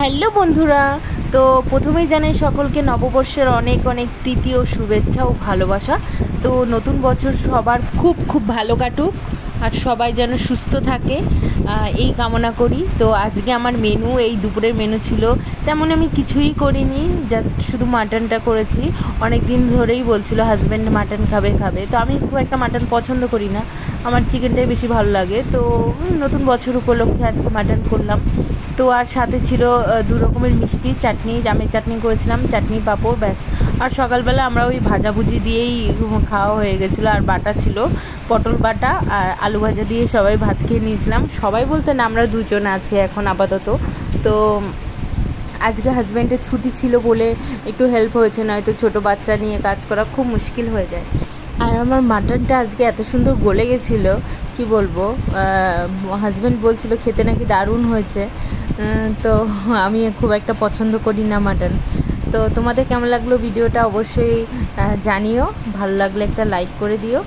Hello বন্ধুরা, তো প্রথমেই জানাই সকলকে নববর্ষের অনেক অনেক প্রীতি ও শুভেচ্ছা ও ভালোবাসা। তো নতুন বছর সবার খুব খুব ভালো কাটুক আর সবাই যেন সুস্থ থাকে, এই কামনা করি। তো আজকে আমার মেনু, এই দুপুরের মেনু ছিল তেমন আমি কিছুই করিনি, জাস্ট শুধু মাটনটা করেছি। অনেক দিন ধরেই বলছিল হাজব্যান্ড মাটন খাবে খাবে, তো আমি খুব একটা মাটন পছন্দ করি না, আমার চিকেনটাই বেশি ভালো লাগে। তো নতুন বছর উপলক্ষে আজকে মাটন করলাম। তো আর সাথে ছিল দু রকমের মিষ্টি, চাটনি, জামের চাটনি করেছিলাম, চাটনি পাঁপড়, ব্যাস। আর সকালবেলা আমরা ওই ভাজাভুজি দিয়েই খাওয়া হয়ে গেছিলো। আর বাটা ছিল পটল বাটা আর আলু ভাজা দিয়ে সবাই ভাত খেয়ে নিয়েছিলাম। সবাই বলতে না, আমরা দুজন আছি এখন আপাতত। তো আজকে হাজব্যান্ডের ছুটি ছিল বলে একটু হেল্প হয়েছে, নয়তো ছোটো বাচ্চা নিয়ে কাজ করা খুব মুশকিল হয়ে যায়। আর আমার মাটনটা আজকে এত সুন্দর গলে গেছিলো, কি বলবো। হাজব্যান্ড বলছিল খেতে নাকি দারুণ হয়েছে। তো আমি খুব একটা পছন্দ করি না মাটন। তো তোমাদের কেমন লাগলো ভিডিওটা অবশ্যই জানিও, ভালো লাগলে একটা লাইক করে দিও।